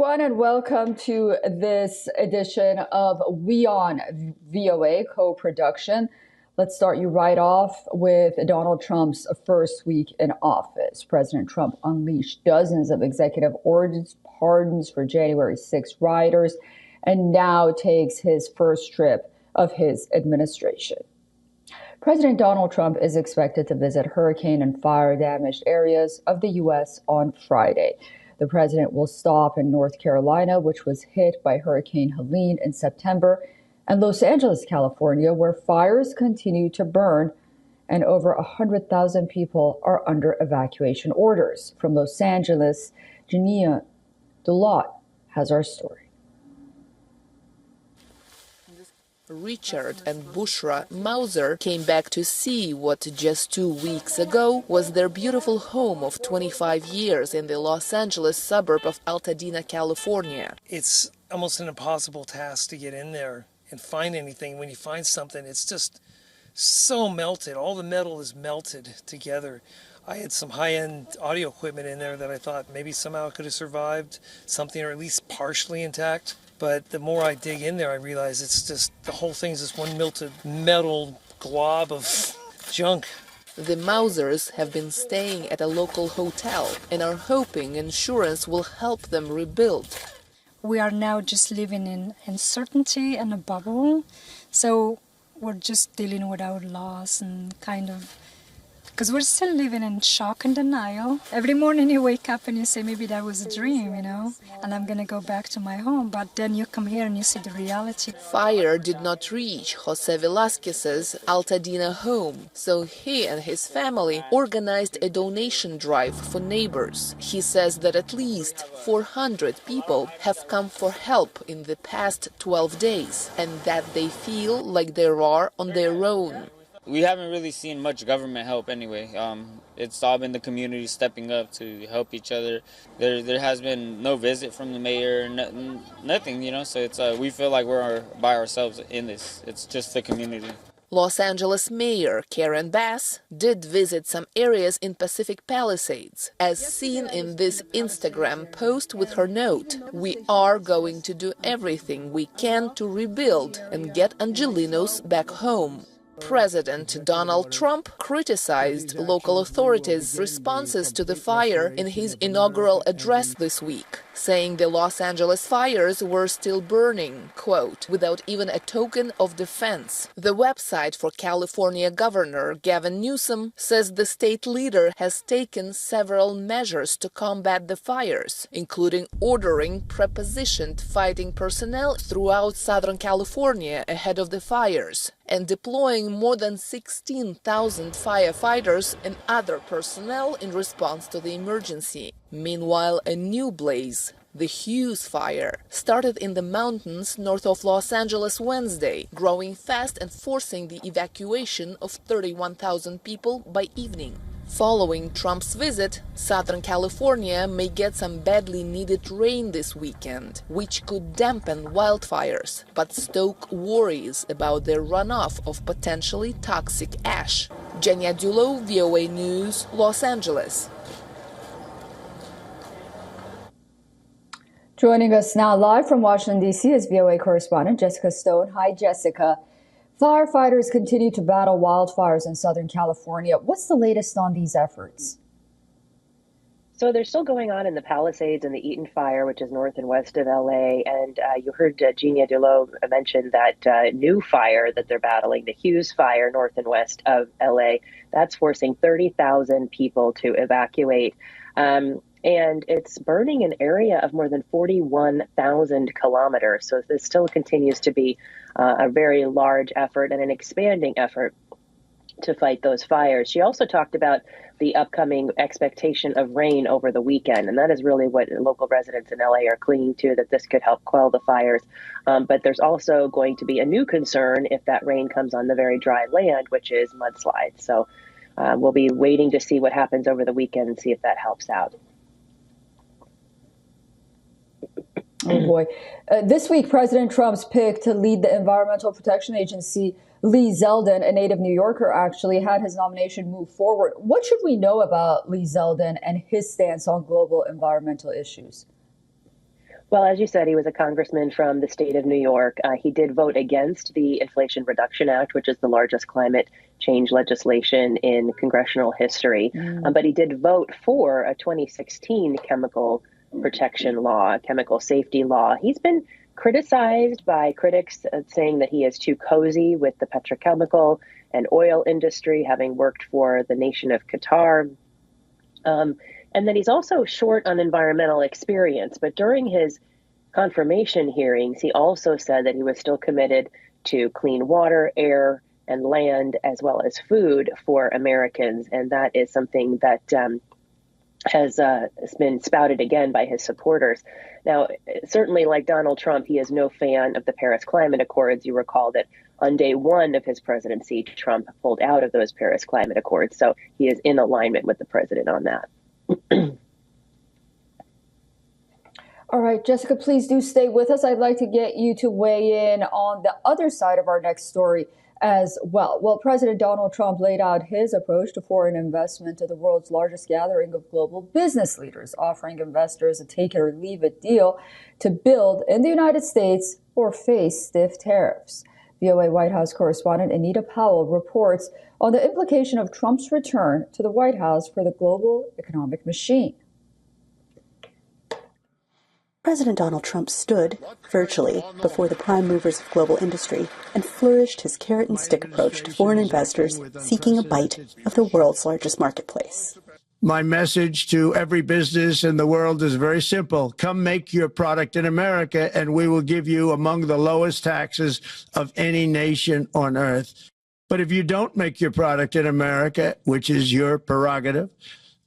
everyone, and welcome to this edition of WION-VOA co-production. Let's start you right off with Donald Trump's first week in office. President Trump unleashed dozens of executive orders, pardons for January 6 rioters, and now takes his first trip of his administration. President Donald Trump is expected to visit hurricane and fire-damaged areas of the U.S. on Friday. The president will stop in North Carolina, which was hit by Hurricane Helene in September, and Los Angeles, California, where fires continue to burn and over 100,000 people are under evacuation orders. From Los Angeles, Jania Dulot has our story. Richard and Bushra Mauser came back to see what just 2 weeks ago was their beautiful home of 25 years in the Los Angeles suburb of Altadena, California. It's almost an impossible task to get in there and find anything. When you find something, it's just so melted. All the metal is melted together. I had some high-end audio equipment in there that I thought maybe somehow it could have survived something, or at least partially intact. But the more I dig in there, I realize it's just, the whole thing's just one melted metal glob of junk. The Mausers have been staying at a local hotel and are hoping insurance will help them rebuild. We are now just living in uncertainty and a bubble. So we're just dealing with our loss and kind of, because we're still living in shock and denial. Every morning you wake up and you say, maybe that was a dream, you know, and I'm going to go back to my home. But then you come here and you see the reality. Fire did not reach Jose Velasquez's Altadena home, so he and his family organized a donation drive for neighbors. He says that at least 400 people have come for help in the past 12 days, and that they feel like they are on their own. We haven't really seen much government help anyway. It's all been the community stepping up to help each other. There has been no visit from the mayor, nothing, you know, so it's we feel like we're by ourselves in this. It's just the community. Los Angeles Mayor Karen Bass did visit some areas in Pacific Palisades, as seen in this Instagram post with her note, "We are going to do everything we can to rebuild and get Angelinos back home." President Donald Trump criticized local authorities' responses to the fire in his inaugural address this week, saying the Los Angeles fires were still burning, quote, without even a token of defense. The website for California Governor Gavin Newsom says the state leader has taken several measures to combat the fires, including ordering prepositioned fighting personnel throughout Southern California ahead of the fires, and deploying more than 16,000 firefighters and other personnel in response to the emergency. Meanwhile, a new blaze, the Hughes Fire, started in the mountains north of Los Angeles Wednesday, growing fast and forcing the evacuation of 31,000 people by evening. Following Trump's visit, Southern California may get some badly needed rain this weekend, which could dampen wildfires, but stoke worries about their runoff of potentially toxic ash. Jania Dulot, VOA News, Los Angeles. Joining us now live from Washington, D.C. is VOA correspondent Jessica Stone. Hi, Jessica. Firefighters continue to battle wildfires in Southern California. What's the latest on these efforts? So they're still going on in the Palisades and the Eaton Fire, which is north and west of LA. And you heard Jania Dulot mention that new fire that they're battling, the Hughes Fire, north and west of LA. That's forcing 30,000 people to evacuate. And it's burning an area of more than 41,000 kilometers. So this still continues to be a very large effort and an expanding effort to fight those fires. She also talked about the upcoming expectation of rain over the weekend. And that is really what local residents in LA are clinging to, that this could help quell the fires. But there's also going to be a new concern if that rain comes on the very dry land, which is mudslides. So we'll be waiting to see what happens over the weekend and see if that helps out. Oh boy. This week, President Trump's pick to lead the Environmental Protection Agency, Lee Zeldin, a native New Yorker, actually had his nomination move forward. What should we know about Lee Zeldin and his stance on global environmental issues? Well, as you said, he was a congressman from the state of New York. He did vote against the Inflation Reduction Act, which is the largest climate change legislation in congressional history. But he did vote for a 2016 chemical protection law, chemical safety law. He's been criticized by critics saying that he is too cozy with the petrochemical and oil industry, having worked for the nation of Qatar. And then he's also short on environmental experience. But during his confirmation hearings, he also said that he was still committed to clean water, air, and land, as well as food for Americans. And that is something that has been spouted again by his supporters. Now, certainly like Donald Trump, he is no fan of the Paris Climate Accords. You recall that on day one of his presidency, Trump pulled out of those Paris Climate Accords. So he is in alignment with the president on that. All right, Jessica, please do stay with us. I'd like to get you to weigh in on the other side of our next story as well. Well, President Donald Trump laid out his approach to foreign investment at the world's largest gathering of global business leaders, offering investors a take it or leave it deal to build in the United States or face stiff tariffs. VOA White House correspondent Anita Powell reports on the implication of Trump's return to the White House for the global economic machine. President Donald Trump stood, virtually, before the prime movers of global industry and flourished his carrot-and-stick approach to foreign investors seeking a bite of the world's largest marketplace. My message to every business in the world is very simple. Come make your product in America, and we will give you among the lowest taxes of any nation on earth. But if you don't make your product in America, which is your prerogative,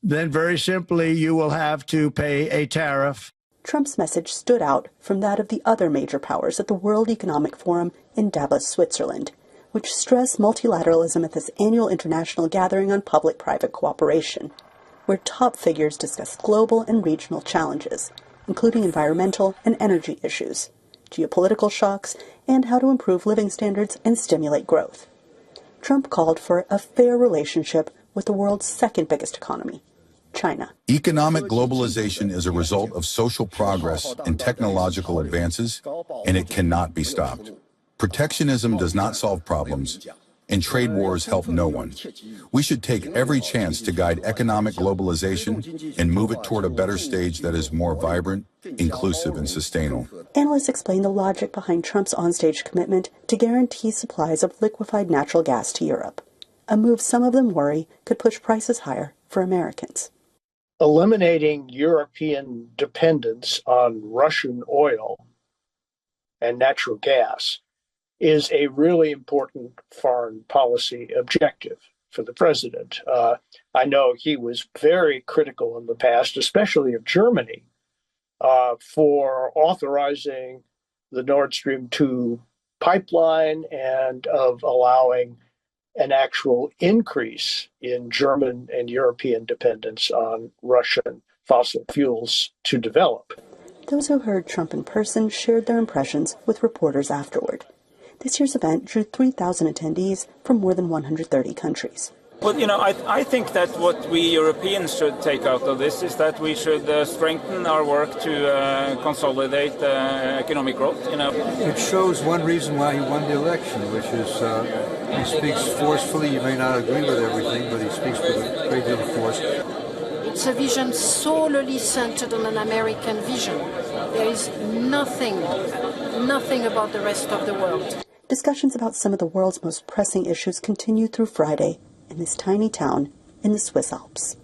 then very simply you will have to pay a tariff. Trump's message stood out from that of the other major powers at the World Economic Forum in Davos, Switzerland, which stressed multilateralism at this annual international gathering on public-private cooperation, where top figures discussed global and regional challenges, including environmental and energy issues, geopolitical shocks, and how to improve living standards and stimulate growth. Trump called for a fair relationship with the world's second biggest economy, China. Economic globalization is a result of social progress and technological advances, and it cannot be stopped. Protectionism does not solve problems, and trade wars help no one. We should take every chance to guide economic globalization and move it toward a better stage that is more vibrant, inclusive, and sustainable. Analysts explain the logic behind Trump's onstage commitment to guarantee supplies of liquefied natural gas to Europe, a move some of them worry could push prices higher for Americans. Eliminating European dependence on Russian oil and natural gas is a really important foreign policy objective for the president. I know he was very critical in the past, especially of Germany, for authorizing the Nord Stream 2 pipeline and of allowing an actual increase in German and European dependence on Russian fossil fuels to develop. Those who heard Trump in person shared their impressions with reporters afterward. This year's event drew 3,000 attendees from more than 130 countries. Well, I think that what we Europeans should take out of this is that we should strengthen our work to consolidate economic growth. It shows one reason why he won the election, which is he speaks forcefully. You may not agree with everything, but he speaks with a great deal of force. It's a vision solely centered on an American vision. There is nothing about the rest of the world. Discussions about some of the world's most pressing issues continued through Friday in this tiny town in the Swiss Alps.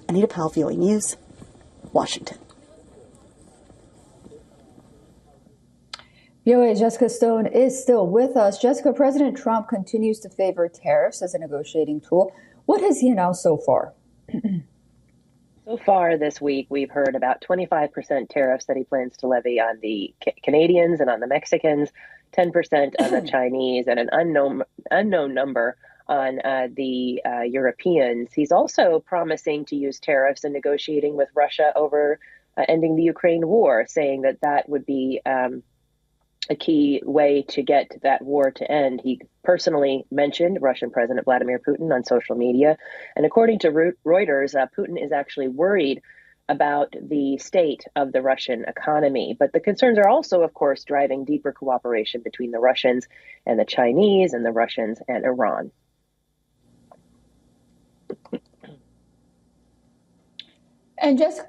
Anita Powell, VOA News, Washington. VOA Jessica Stone is still with us. Jessica, President Trump continues to favor tariffs as a negotiating tool. What has he announced so far? So far this week, we've heard about 25% tariffs that he plans to levy on the Canadians and on the Mexicans, 10% on the Chinese, and an unknown number on the Europeans. He's also promising to use tariffs in negotiating with Russia over ending the Ukraine war, saying that that would be a key way to get that war to end. He personally mentioned Russian President Vladimir Putin on social media. And according to Reuters, Putin is actually worried about the state of the Russian economy. But the concerns are also, of course, driving deeper cooperation between the Russians and the Chinese and the Russians and Iran. And Jessica,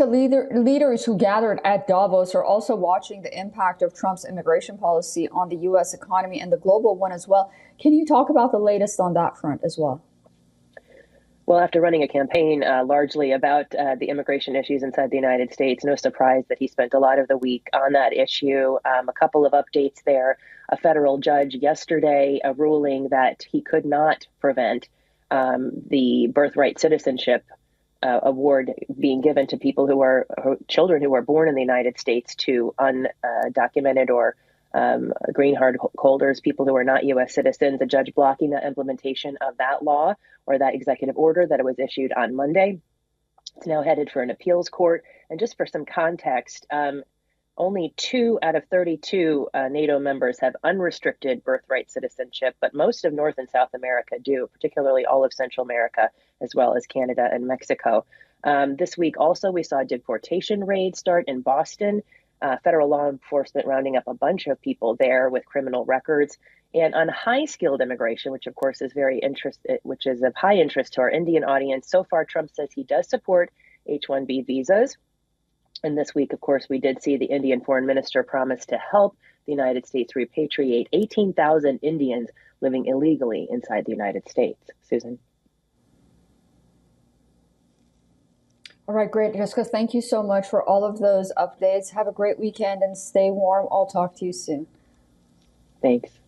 leaders who gathered at Davos are also watching the impact of Trump's immigration policy on the U.S. economy and the global one as well. Can you talk about the latest on that front as well? Well, after running a campaign largely about the immigration issues inside the United States, no surprise that he spent a lot of the week on that issue. A couple of updates there. A federal judge yesterday ruling that he could not prevent the birthright citizenship award being given to people who are children who are born in the United States to undocumented or green card holders, people who are not U.S. citizens. A judge blocking the implementation of that law or that executive order that was issued on Monday. It's now headed for an appeals court. And just for some context, only 2 out of 32 NATO members have unrestricted birthright citizenship, but most of North and South America do, particularly all of Central America, as well as Canada and Mexico. This week also, we saw a deportation raid start in Boston, federal law enforcement rounding up a bunch of people there with criminal records. And on high-skilled immigration, which of course is which is of high interest to our Indian audience, so far Trump says he does support H-1B visas. And this week, of course, we did see the Indian foreign minister promise to help the United States repatriate 18,000 Indians living illegally inside the United States. Susan. All right, great. Jessica, thank you so much for all of those updates. Have a great weekend and stay warm. I'll talk to you soon. Thanks.